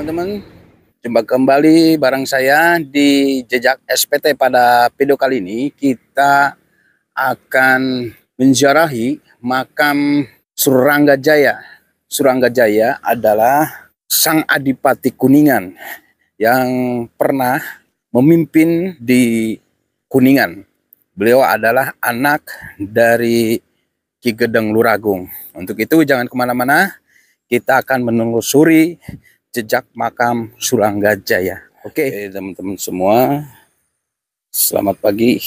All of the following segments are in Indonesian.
teman-teman, jumpa kembali bareng saya di Jejak SPT. Pada video kali ini kita akan menziarahi makam Suranggajaya. Suranggajaya adalah sang Adipati Kuningan yang pernah memimpin di Kuningan. Beliau adalah anak dari Ki Gedeng Luragung. Untuk itu jangan kemana-mana, kita akan menelusuri jejak makam Suranggajaya. Oke, teman-teman semua, selamat pagi.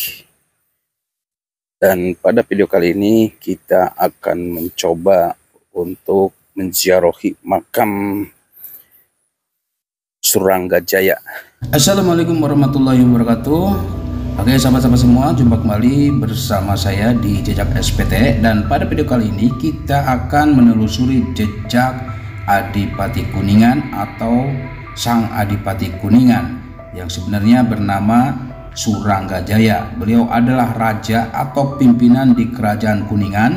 Dan pada video kali ini kita akan mencoba untuk menziarahi makam Suranggajaya. Assalamualaikum warahmatullahi wabarakatuh. Oke, sahabat-sahabat semua, jumpa kembali bersama saya di Jejak SPT. Dan pada video kali ini kita akan menelusuri jejak Adipati Kuningan atau Sang Adipati Kuningan yang sebenarnya bernama Suranggajaya. Beliau adalah raja atau pimpinan di Kerajaan Kuningan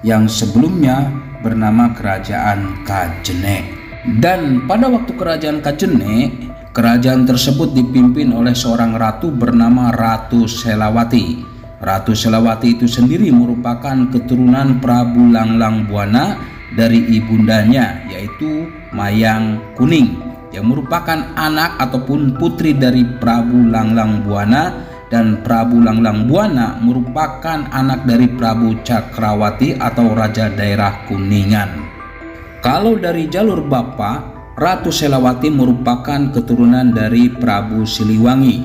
yang sebelumnya bernama Kerajaan Kajene. Dan pada waktu Kerajaan Kajene, kerajaan tersebut dipimpin oleh seorang ratu bernama Ratu Selawati. Ratu Selawati itu sendiri merupakan keturunan Prabu Langlang Buana dari ibundanya, yaitu Mayang Kuning, yang merupakan anak ataupun putri dari Prabu Langlang Buana, dan Prabu Langlang Buana merupakan anak dari Prabu Cakrawati atau Raja Daerah Kuningan. Kalau dari jalur bapak, Ratu Selawati merupakan keturunan dari Prabu Siliwangi.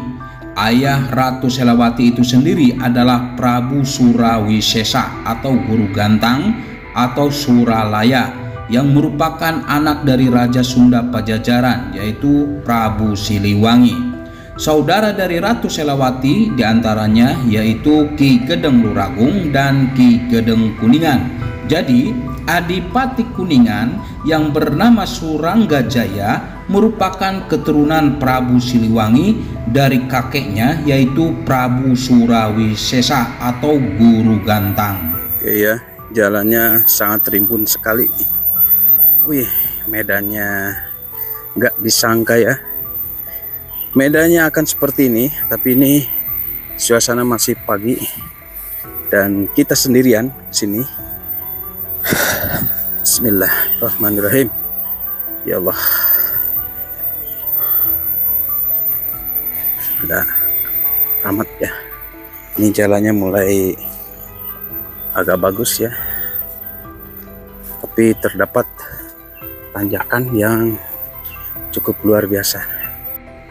Ayah Ratu Selawati itu sendiri adalah Prabu Surawisesa atau Guru Gantang atau Suralaya, yang merupakan anak dari Raja Sunda Pajajaran, yaitu Prabu Siliwangi. Saudara dari Ratu Selawati diantaranya yaitu Ki Gedeng Luragung dan Ki Gedeng Kuningan. Jadi Adipati Kuningan yang bernama Suranggajaya merupakan keturunan Prabu Siliwangi dari kakeknya, yaitu Prabu Surawisesa atau Guru Gantang. Oke ya, jalannya sangat rimbun sekali. Wih, medannya nggak disangka ya, medannya akan seperti ini. Tapi ini suasana masih pagi dan kita sendirian sini. Bismillahirrahmanirrahim. Ya Allah, ada amat ya. Ini jalannya mulai agak bagus ya, tapi terdapat tanjakan yang cukup luar biasa.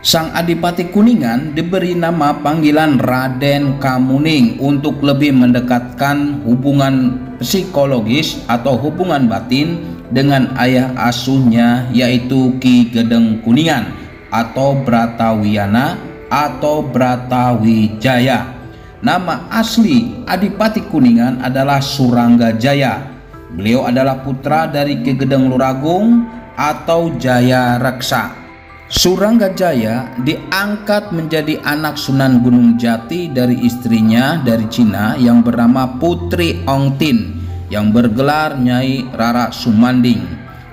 Sang Adipati Kuningan diberi nama panggilan Raden Kamuning untuk lebih mendekatkan hubungan psikologis atau hubungan batin dengan ayah asuhnya, yaitu Ki Gedeng Kuningan atau Bratawiyana atau Bratawijaya. Nama asli Adipati Kuningan adalah Suranggajaya. Beliau adalah putra dari Ki Gedeng Luragung atau Jaya Reksa. Suranggajaya diangkat menjadi anak Sunan Gunung Jati dari istrinya dari Cina yang bernama Putri Ongtin yang bergelar Nyai Rara Sumanding.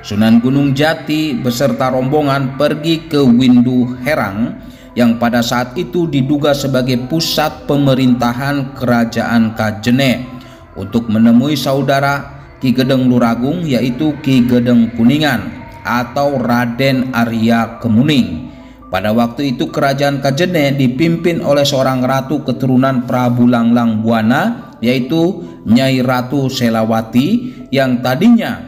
Sunan Gunung Jati beserta rombongan pergi ke Windu Herang yang pada saat itu diduga sebagai pusat pemerintahan Kerajaan Kajene untuk menemui saudara Ki Gedeng Luragung, yaitu Ki Gedeng Kuningan atau Raden Arya Kemuning. Pada waktu itu Kerajaan Kajene dipimpin oleh seorang ratu keturunan Prabu Langlang Buana, yaitu Nyai Ratu Selawati, yang tadinya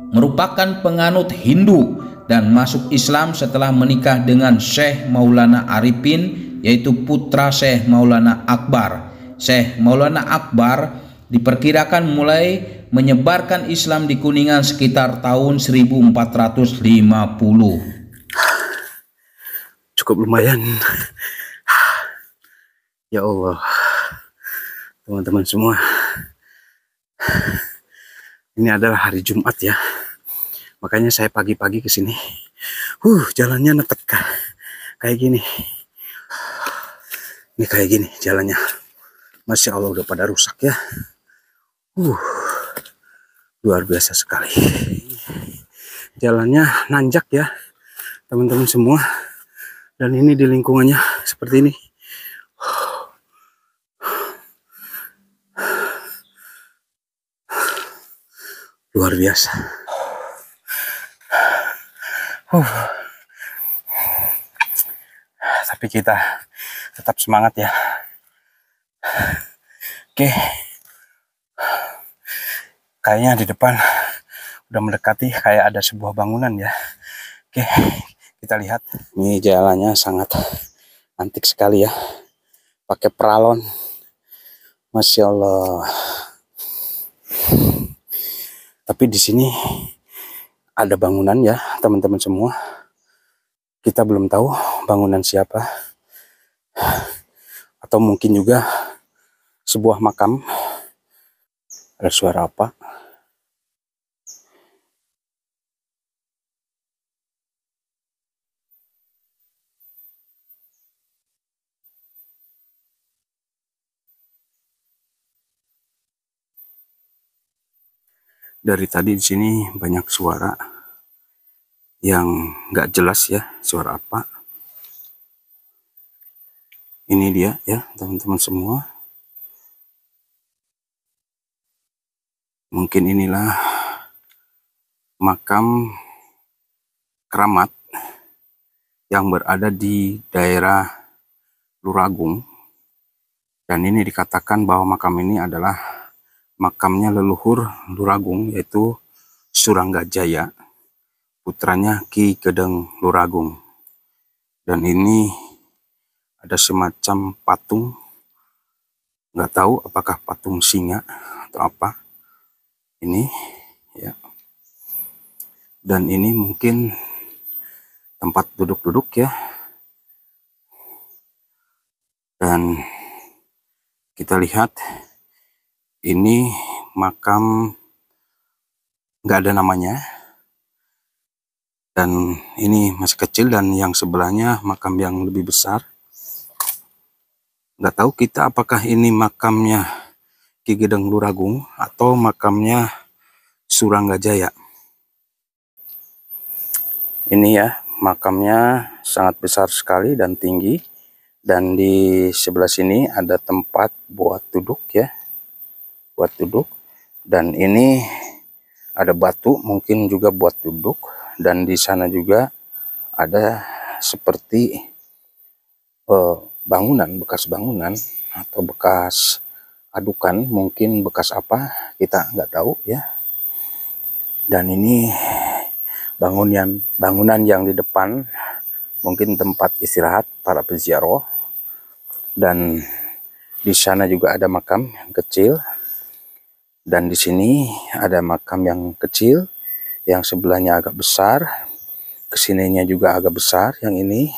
merupakan penganut Hindu dan masuk Islam setelah menikah dengan Syekh Maulana Arifin, yaitu putra Syekh Maulana Akbar. Syekh Maulana Akbar diperkirakan mulai menyebarkan Islam di Kuningan sekitar tahun 1450. Cukup lumayan. Ya Allah, teman-teman semua, ini adalah hari Jumat ya, makanya saya pagi-pagi ke sini. Jalannya netek kayak gini. Ini kayak gini jalannya. Masya Allah, udah pada rusak ya. Luar biasa sekali. Jalannya nanjak ya, teman-teman semua. Dan ini di lingkungannya seperti ini. Luar biasa. Tapi kita tetap semangat ya. Oke. Kayaknya di depan udah mendekati, kayak ada sebuah bangunan ya. Oke, kita lihat. Ini jalannya sangat antik sekali ya. Pakai peralon. Masya Allah. Tapi di sini ada bangunan ya, teman-teman semua. Kita belum tahu bangunan siapa. Atau mungkin juga sebuah makam. Ada suara apa? Dari tadi di sini banyak suara yang nggak jelas ya, suara apa. Ini dia ya, teman-teman semua. Mungkin inilah makam keramat yang berada di daerah Luragung. Dan ini dikatakan bahwa makam ini adalah makamnya leluhur Luragung, yaitu Suranggajaya, putranya Ki Gedeng Luragung. Dan ini ada semacam patung, nggak tahu apakah patung singa atau apa ini ya. Dan ini mungkin tempat duduk-duduk ya. Dan kita lihat ini makam nggak ada namanya. Dan ini masih kecil, dan yang sebelahnya makam yang lebih besar. Nggak tahu kita apakah ini makamnya Ki Gedeng Luragung atau makamnya Suranggajaya. Ini ya, makamnya sangat besar sekali dan tinggi. Dan di sebelah sini ada tempat buat duduk ya, buat duduk. Dan ini ada batu, mungkin juga buat duduk. Dan di sana juga ada seperti bangunan, bekas bangunan atau bekas adukan, mungkin bekas apa kita nggak tahu ya. Dan ini bangunan yang di depan mungkin tempat istirahat para peziarah. Dan di sana juga ada makam yang kecil, dan di sini ada makam yang kecil, yang sebelahnya agak besar, kesininya juga agak besar yang ini,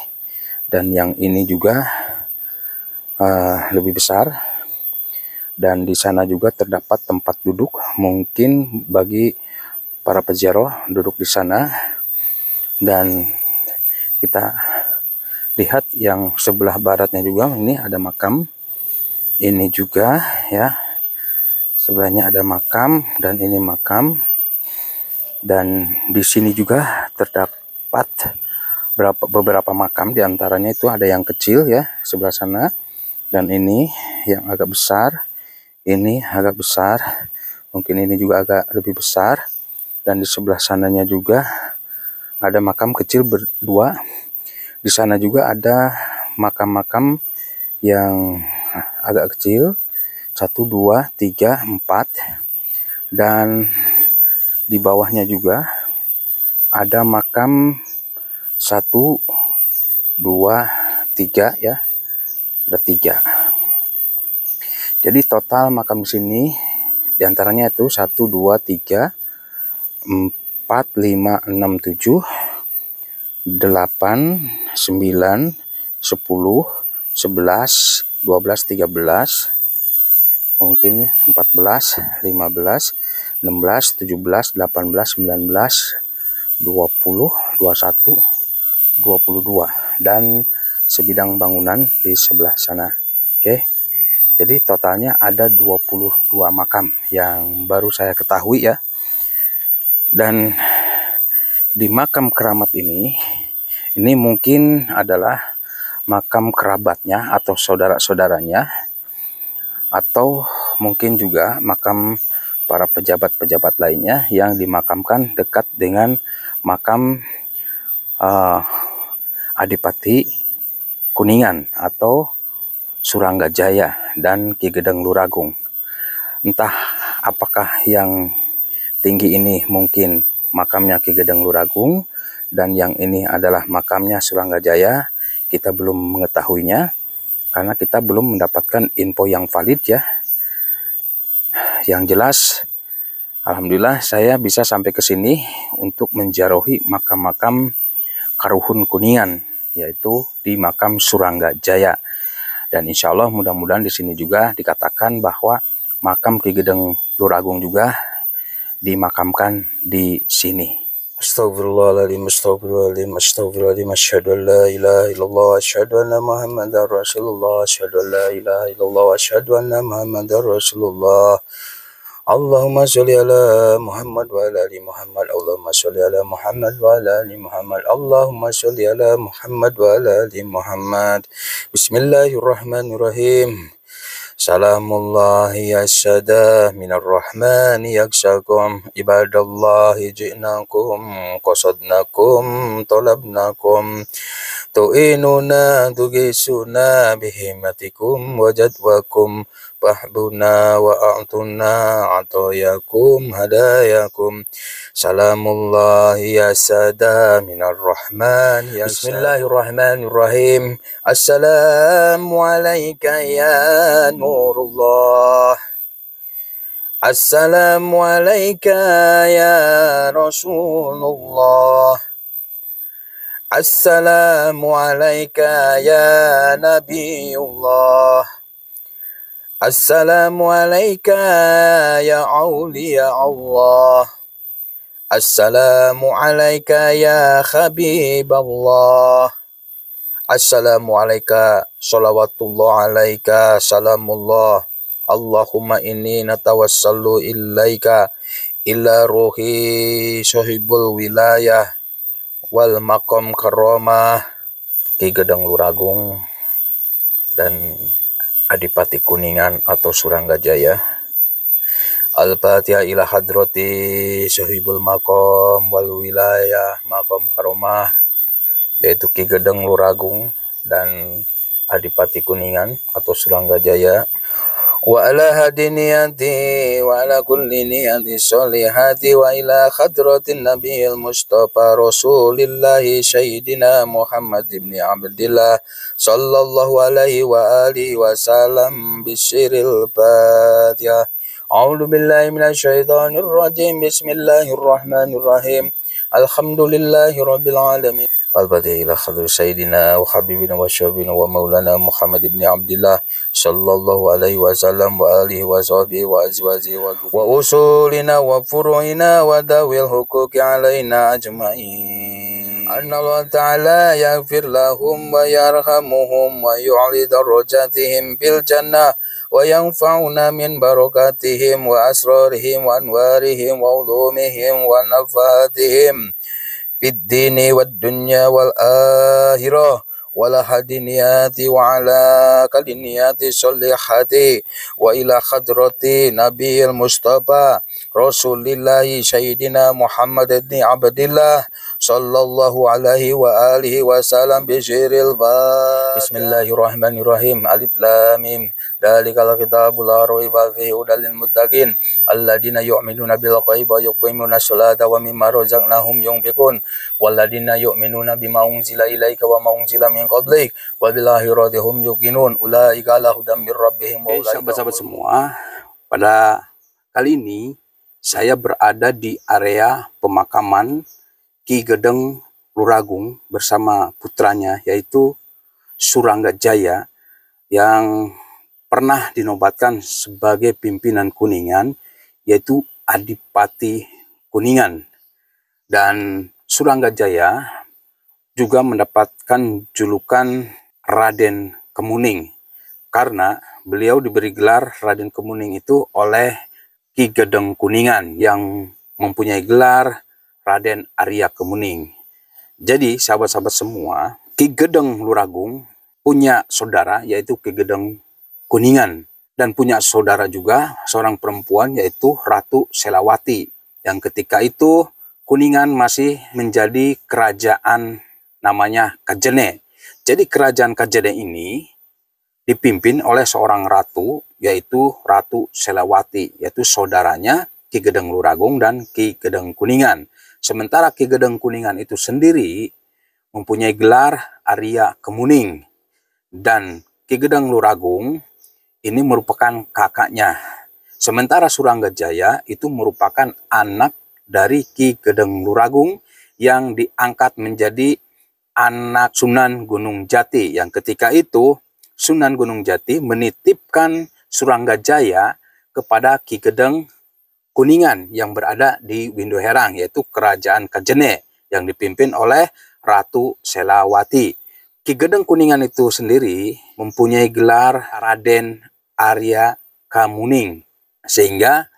dan yang ini juga lebih besar. Dan di sana juga terdapat tempat duduk, mungkin bagi para peziarah duduk di sana. Dan kita lihat yang sebelah baratnya juga, ini ada makam. Ini juga ya, sebelahnya ada makam, dan ini makam. Dan di sini juga terdapat beberapa makam, diantaranya itu ada yang kecil ya sebelah sana, dan ini yang agak besar, ini agak besar, mungkin ini juga agak lebih besar. Dan di sebelah sananya juga ada makam kecil berdua. Di sana juga ada makam-makam yang agak kecil, 1, 2, 3, 4. Dan di bawahnya juga ada makam 1, 2, 3 ya, ada 3. Jadi total makam di sini diantaranya itu 1, 2, 3, 4, 5, 6, 7, 8, 9, 10, 11, 12, 13, mungkin 14, 15, 16, 17, 18, 19, 20, 21, 22, dan sebidang bangunan di sebelah sana. Oke. Jadi totalnya ada 22 makam yang baru saya ketahui ya. Dan di makam keramat ini Ini mungkin adalah makam kerabatnya atau saudara-saudaranya, atau mungkin juga makam para pejabat-pejabat lainnya yang dimakamkan dekat dengan makam Adipati Kuningan atau Suranggajaya dan Ki Gedeng Luragung. Entah apakah yang tinggi ini mungkin makamnya Ki Gedeng Luragung dan yang ini adalah makamnya Suranggajaya, kita belum mengetahuinya karena kita belum mendapatkan info yang valid ya. Yang jelas, alhamdulillah saya bisa sampai ke sini untuk menziarahi makam-makam Karuhun Kuningan, yaitu di makam Suranggajaya. Dan insya Allah mudah-mudahan di sini juga dikatakan bahwa makam Ki Gedeng Luragung juga dimakamkan di sini. Astagfirullahaladzim, astagfirullahaladzim, astagfirullahaladzim, asyhadu an la ilaha illallah, asyhadu anna Muhammadar Rasulullah, asyhadu an la ilaha illallah, asyhadu anna Muhammadar Rasulullah. Allahumma sholli ala Muhammad wa ala ali Muhammad, Allahumma sholli ala Muhammad wa ala ali Muhammad, Allahumma sholli ala Muhammad wa ala ali Muhammad. Bismillahirrahmanirrahim. Salamullahi asyada minar rahmani yaksakum ibadallahi ji'nakum qasadnakum talabnakum tu'inuna tugisuna bihimatikum wajadwakum fahbuna wa a'tuna atayakum hadayakum. Salamullahi asada minar rahman ya. Bismillahirrahmanirrahim. Assalamu alayka ya nurullah, assalamu alayka ya Rasulullah, assalamu alayka ya Nabiullah, assalamu alayka ya awliya Allah, assalamu alayka ya Habiballah, assalamu alayka salawatullah alayka salamullah. Allahumma inni natawassalu ilaika illa ruhi sahibul wilayah wal maqam karamah Ki Gedeng Luragung dan Adipati Kuningan atau Suranggajaya. Al-Fatihah ila hadrati sahibul maqam wal wilayah maqam karamah, yaitu Ki Gedeng Luragung dan Adipati Kuningan atau Suranggajaya. Wa ala hadiniyati wa ala kulli niyati sholihati wa ila khadratin nabiyil mustafa rasulillahi sayyidina Muhammad ibn Abdillah sallallahu alaihi wa alihi wa salam bisyiril Fatihah. A'udzu billahi minasy syaithanir rajim. Bismillahirrahmanirrahim. Alhamdulillahi rabbil alamin. Al-Fatihah ila khadri sayyidina wa habibina wa syabina wa maulana Muhammad ibn Abdillah sallallahu alaihi wasallam wa alihi wa sahbihi wa azwajihi wa usulina wa furu'ina wa dawil huquqi alaina ajma'in. Anna Allah ta'ala yaghfir lahum wa yarhamuhum wa yu'li darajatihim bil jannah wa yanfa'una min barakatihim wa asrarihim wa anwarihim wa ulumihim wa nafatihim fid dini wad dunya wal akhirah wala hadiniyati wa ala kaliniyati sholihati wa ila khadrati nabiyil mustafa rasulillahi sayyidina Muhammad ibn Abdillah sallallahu alaihi wa alihi wasallam bisyiril ba. Bismillahirrahmanirrahim. Alif lam mim. Dalikal kitabul la raiba fihi hudal lil muttaqin alladziina yu'minuna bil ghaibi wa yuqimuna sholata wa mimma razaqnahum yunfiqun walladziina yu'minuna bima unzila ilaika wa ma unzila min qablik wa bil akhirati hum yuqinun ulaika ala hudam mir rabbihim wa ulaika. Sahabat-sahabat semua, pada kali ini saya berada di area pemakaman Ki Gedeng Luragung bersama putranya yaitu Suranggajaya yang pernah dinobatkan sebagai pimpinan Kuningan, yaitu Adipati Kuningan. Dan Suranggajaya juga mendapatkan julukan Raden Kemuning karena beliau diberi gelar Raden Kemuning itu oleh Ki Gedeng Kuningan yang mempunyai gelar Raden Arya Kemuning. Jadi sahabat-sahabat semua, Ki Gedeng Luragung punya saudara yaitu Ki Gedeng Kuningan, dan punya saudara juga seorang perempuan yaitu Ratu Selawati, yang ketika itu Kuningan masih menjadi kerajaan namanya Kajene. Jadi kerajaan Kajene ini dipimpin oleh seorang ratu yaitu Ratu Selawati, yaitu saudaranya Ki Gedeng Luragung dan Ki Gedeng Kuningan. Sementara Ki Gedeng Kuningan itu sendiri mempunyai gelar Arya Kemuning, dan Ki Gedeng Luragung ini merupakan kakaknya. Sementara Suranggajaya itu merupakan anak dari Ki Gedeng Luragung yang diangkat menjadi anak Sunan Gunung Jati, yang ketika itu Sunan Gunung Jati menitipkan Suranggajaya kepada Ki Gedeng Kuningan yang berada di Windoherang, yaitu kerajaan Kajene yang dipimpin oleh Ratu Selawati. Ki Gedeng Kuningan itu sendiri mempunyai gelar Raden Arya Kamuning, sehingga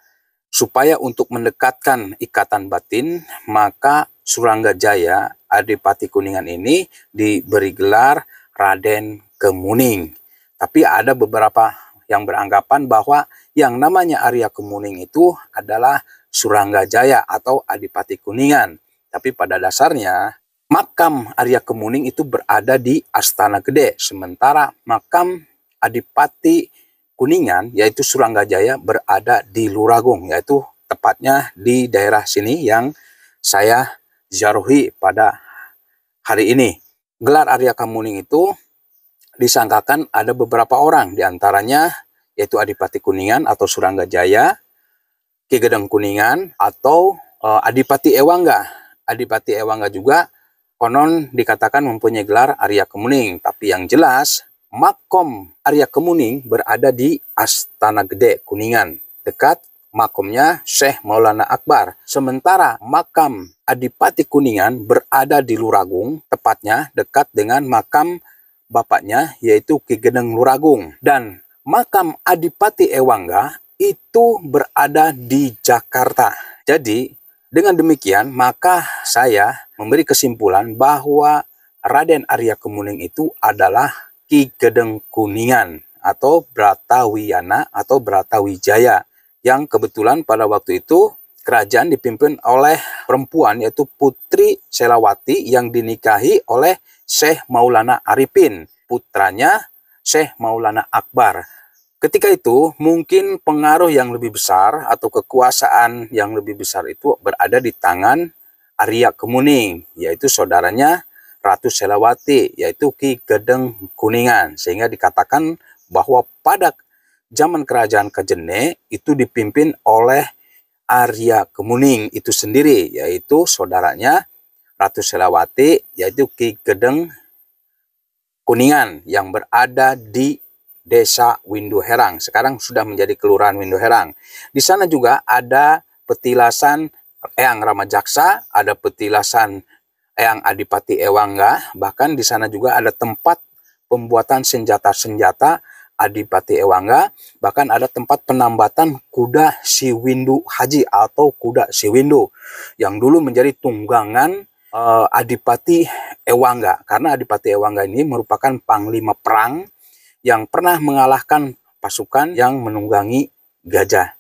supaya untuk mendekatkan ikatan batin, maka Suranggajaya Adipati Kuningan ini diberi gelar Raden Kemuning. Tapi ada beberapa yang beranggapan bahwa yang namanya Arya Kemuning itu adalah Suranggajaya atau Adipati Kuningan. Tapi pada dasarnya makam Arya Kemuning itu berada di Astana Gede, sementara makam Adipati Kuningan yaitu Suranggajaya berada di Luragung, yaitu tepatnya di daerah sini yang saya ziarahi pada hari ini. Gelar Arya Kemuning itu disangkakan ada beberapa orang, diantaranya yaitu Adipati Kuningan atau Suranggajaya, Ki Gedeng Kuningan, atau Adipati Ewangga. Adipati Ewangga juga konon dikatakan mempunyai gelar Arya Kemuning, tapi yang jelas makom Arya Kemuning berada di Astana Gede Kuningan, dekat makomnya Syekh Maulana Akbar. Sementara makam Adipati Kuningan berada di Luragung, tepatnya dekat dengan makam bapaknya yaitu Ki Gedeng Luragung. Dan makam Adipati Ewangga itu berada di Jakarta. Jadi dengan demikian maka saya memberi kesimpulan bahwa Raden Arya Kemuning itu adalah Ki Gedeng Kuningan atau Bratawiyana atau Bratawijaya, yang kebetulan pada waktu itu kerajaan dipimpin oleh perempuan yaitu Putri Selawati yang dinikahi oleh Syekh Maulana Arifin, putranya Syekh Maulana Akbar. Ketika itu mungkin pengaruh yang lebih besar atau kekuasaan yang lebih besar itu berada di tangan Arya Kemuning, yaitu saudaranya Ratu Selawati, yaitu Ki Gedeng Kuningan, sehingga dikatakan bahwa pada zaman kerajaan Kajene itu dipimpin oleh Arya Kemuning itu sendiri, yaitu saudaranya Ratu Selawati, yaitu Ki Gedeng Kuningan yang berada di Desa Windoherang. Sekarang sudah menjadi Kelurahan Windoherang. Di sana juga ada petilasan Eyang Ramajaksa, ada petilasan Eyang Adipati Ewangga, bahkan di sana juga ada tempat pembuatan senjata-senjata Adipati Ewangga, bahkan ada tempat penambatan kuda Siwindu Haji atau kuda Siwindu yang dulu menjadi tunggangan Adipati Ewangga, karena Adipati Ewangga ini merupakan panglima perang yang pernah mengalahkan pasukan yang menunggangi gajah.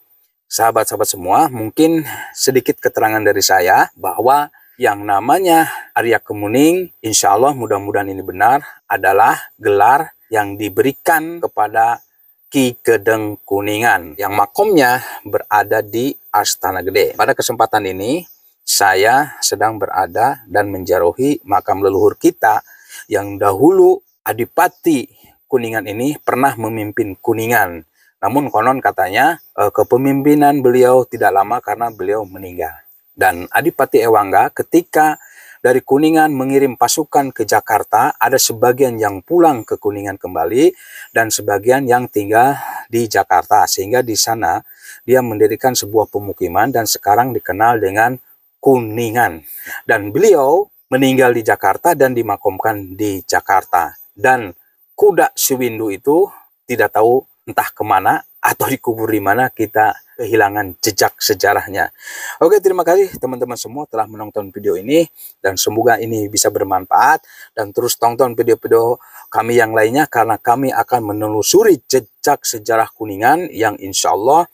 Sahabat-sahabat semua, mungkin sedikit keterangan dari saya bahwa yang namanya Arya Kemuning, insya Allah mudah-mudahan ini benar, adalah gelar yang diberikan kepada Ki Gedeng Kuningan yang makomnya berada di Astana Gede. Pada kesempatan ini saya sedang berada dan menziarahi makam leluhur kita yang dahulu Adipati Kuningan ini pernah memimpin Kuningan. Namun konon katanya kepemimpinan beliau tidak lama karena beliau meninggal. Dan Adipati Ewangga ketika dari Kuningan mengirim pasukan ke Jakarta, ada sebagian yang pulang ke Kuningan kembali dan sebagian yang tinggal di Jakarta, sehingga di sana dia mendirikan sebuah pemukiman dan sekarang dikenal dengan Kuningan. Dan beliau meninggal di Jakarta dan dimakamkan di Jakarta. Dan kuda Siwindu itu tidak tahu entah kemana atau dikubur di mana, kita kehilangan jejak sejarahnya. Oke, terima kasih teman-teman semua telah menonton video ini, dan semoga ini bisa bermanfaat, dan terus tonton video-video kami yang lainnya, karena kami akan menelusuri jejak sejarah Kuningan yang insya Allah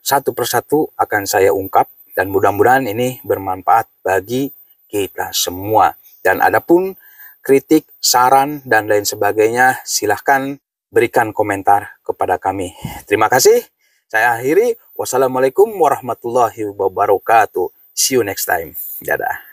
satu persatu akan saya ungkap, dan mudah-mudahan ini bermanfaat bagi kita semua. Dan adapun kritik, saran, dan lain sebagainya, silahkan berikan komentar kepada kami. Terima kasih. Saya akhiri. Wassalamualaikum warahmatullahi wabarakatuh. See you next time. Dadah.